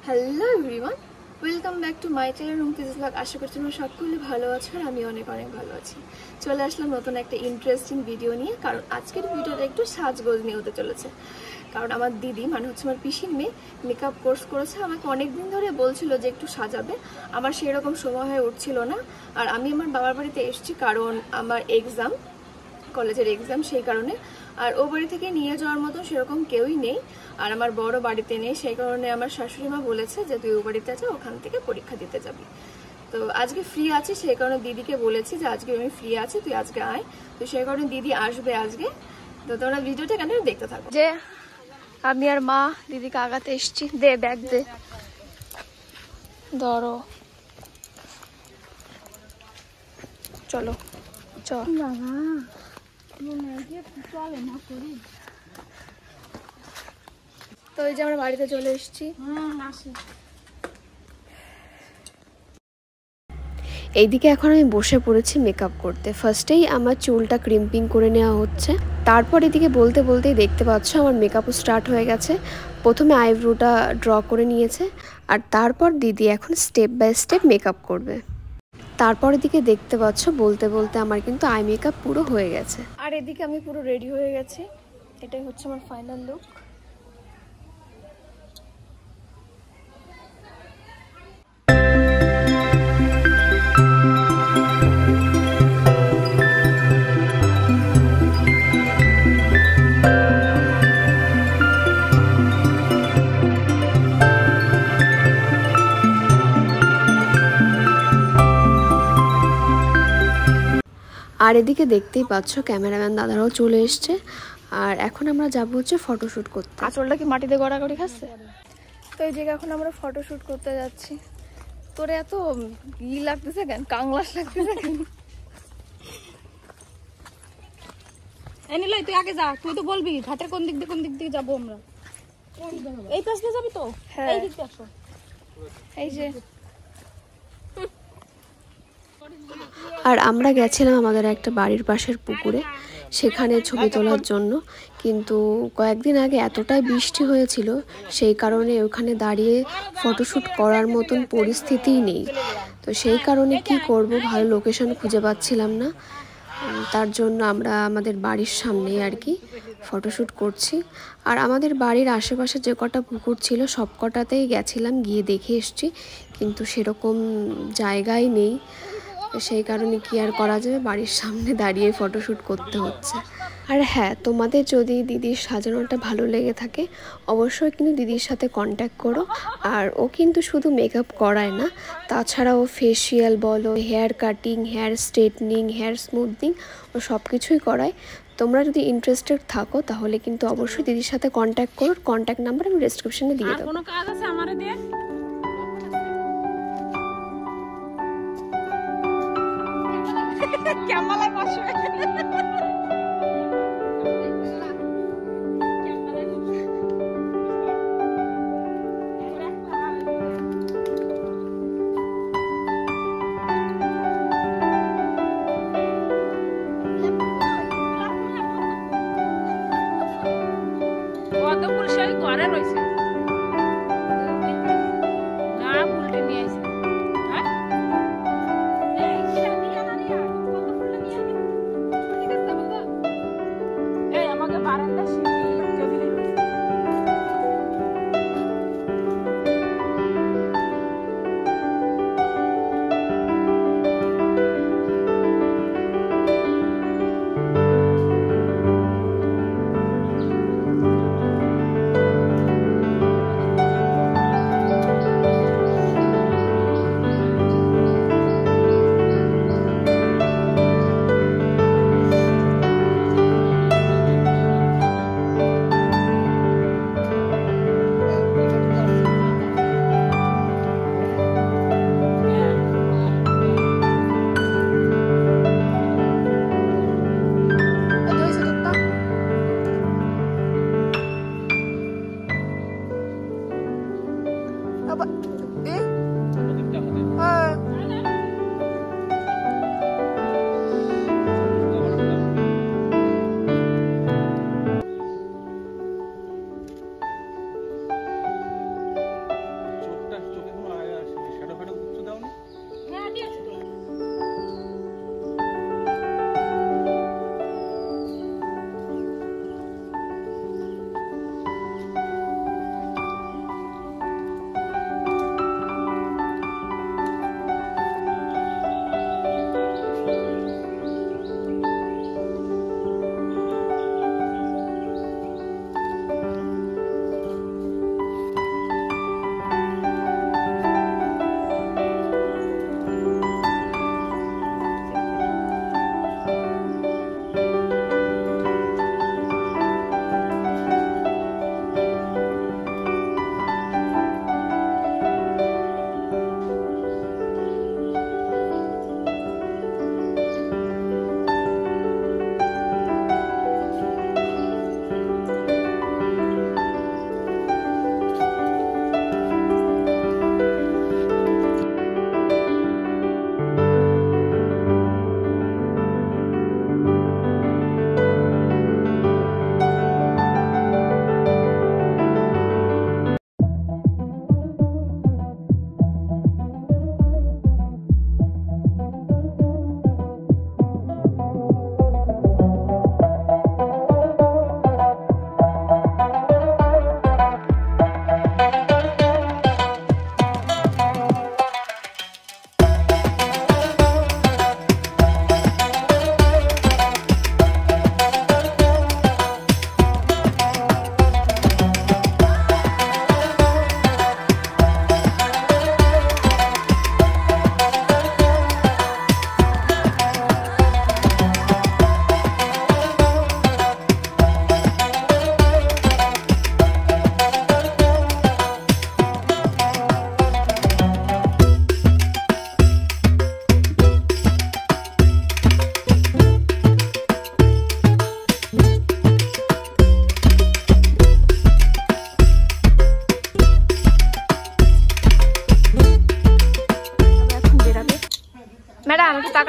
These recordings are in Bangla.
Hello everyone, welcome back to my channel Rumki's blog. আশা করছি তোমরা সকলে ভালো আছো আর আমি অনেক অনেক ভালো আছি। চলে আসলাম নতুন একটা ইন্টারেস্টিং ভিডিও নিয়ে, কারণ আজকের ভিডিওটা একটু সাজগোজ নিয়ে হতে চলেছে। কারণ আমার দিদি, মানে হচ্ছে আমার পিসির মেয়ে, মেকআপ কোর্স করেছে। আমাকে অনেক দিন ধরে বলছিল যে একটু সাজাবে, আমার সেরকম সময় হয়ে উঠছিল না। আর আমি আমার বাবার বাড়িতে এসেছি কারণ আমার এক্সাম, কলেজের এক্সাম, সেই কারণে। আর ও বাড়ি থেকে নিয়ে যাওয়ার মতো সেরকম কেউই নেই, আর আমার বড় বাড়িতে নেই। সেই কারণে আমার শাশুড়ি মা বলেছে যে তুই ও বাড়িতে যা, ওখান থেকে পরীক্ষা দিতে যাবি। তো আজকে ফ্রি আছি, সেই কারণে দিদিকে বলেছি যে আজকে আমি ফ্রি আছি, তুই আজকে আয়। তো সেই কারণে দিদি আসবে আজকে। তো তোমরা ভিডিওটা কেন দেখতে থাকো। যে আমি আর মা দিদিকে আগাতে এসছি। দে ব্যাগ দে, ধরো, চলো চল বাবা। তো এই যে আমরা বাড়িতে চলে এসেছি। এইদিকে এখন আমি বসে পড়েছি মেকআপ করতে। ফার্স্টেই আমার চুলটা ক্রিম্পিং করে নেওয়া হচ্ছে, তারপর এদিকে বলতে বলতেই দেখতে পাচ্ছ আমার মেকআপও স্টার্ট হয়ে গেছে। প্রথমে আইব্রোটা ড্র করে নিয়েছে, আর তারপর দিদি এখন স্টেপ বাই স্টেপ মেকআপ করবে। তারপর এদিকে দেখতে পাচ্ছ বলতে বলতে আমার কিন্তু আই মেকআপ পুরো হয়ে গেছে। আর এদিকে আমি পুরো রেডি হয়ে গেছি। এটাই হচ্ছে আমার ফাইনাল লুক। আর এদিকে দেখতেই পাচ্ছ ক্যামেরাম্যান দাদারাও চলে এসছে। আর এখন আমরা যাবো হচ্ছে ফটোশ্যুট করতে। আঁচলটা কি মাটিতে গড়াগড়ি খাচ্ছে? তো এই জায়গায় এখন আমরা ফটোশ্যুট করতে যাচ্ছি। তোরে এত ই লাগতেছে কেন, কাংলাস লাগতেছে কেন? এনিলাই তুই আগে যা, তুই তো বলবি ঘাটের কোন দিক দিয়ে যাবো আমরা। এই পাশ দিয়ে যাবি তো? এই দিক দিয়ে আসো। এই যে আর আমরা গেছিলাম আমাদের একটা বাড়ির পাশের পুকুরে, সেখানে ছবি তোলার জন্য। কিন্তু কয়েকদিন আগে এতটাই বৃষ্টি হয়েছিল, সেই কারণে ওখানে দাঁড়িয়ে ফটোশ্যুট করার মতন পরিস্থিতিই নেই। তো সেই কারণে কি করব, ভালো লোকেশন খুঁজে পাচ্ছিলাম না। তার জন্য আমরা আমাদের বাড়ির সামনেই আর কি ফটোশ্যুট করছি। আর আমাদের বাড়ির আশেপাশে যে কটা পুকুর ছিল সব কটাতেই গেছিলাম, গিয়ে দেখে এসেছি, কিন্তু সেরকম জায়গাই নেই। সেই কারণে কি আর করা যাবে, বাড়ির সামনে দাঁড়িয়ে ফটোশ্যুট করতে হচ্ছে। আর হ্যাঁ, তোমাদের যদি দিদির সাজানোটা ভালো লেগে থাকে অবশ্যই কিন্তু দিদির সাথে কন্ট্যাক্ট করো। আর ও কিন্তু শুধু মেকআপ করায় না, তাছাড়াও ফেসিয়াল বলো, hair cutting, hair straightening, hair smoothing, ও সব কিছুই করায়। তোমরা যদি ইন্টারেস্টেড থাকো তাহলে কিন্তু অবশ্যই দিদির সাথে কন্ট্যাক্ট করো। কন্ট্যাক্ট নাম্বার আমি ডেসক্রিপশনে দিয়ে দেবো। কোনো কাজ আছে আমারে দিয়ে? ক্যামেরায় বসবে। কত ফুল সেই ঘরে রয়েছে না, ফুলটি নিয়ে আসি। আমাকে বারান্দা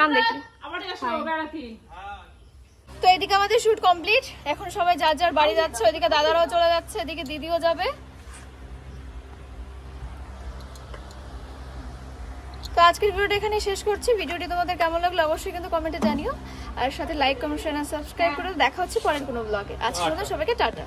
কান দেখি। তো এদিকে আমাদের শুট কমপ্লিট, এখন সবাই যার যার বাড়ি যাচ্ছে, ওইদিকে দাদারাও চলে যাচ্ছে, এদিকে দিদিও যাবে। তো আজকের ভিডিওটা এখানে শেষ করছি। ভিডিওটি তোমাদের কেমন লাগলো অবশ্যই কিন্তু কমেন্টে জানিও, আর সাথে লাইক কমেন্ট শেয়ার আর সাবস্ক্রাইব করে দেখা হচ্ছে পরের কোনো ব্লগে। আজকের মতো সবাইকে টাটা।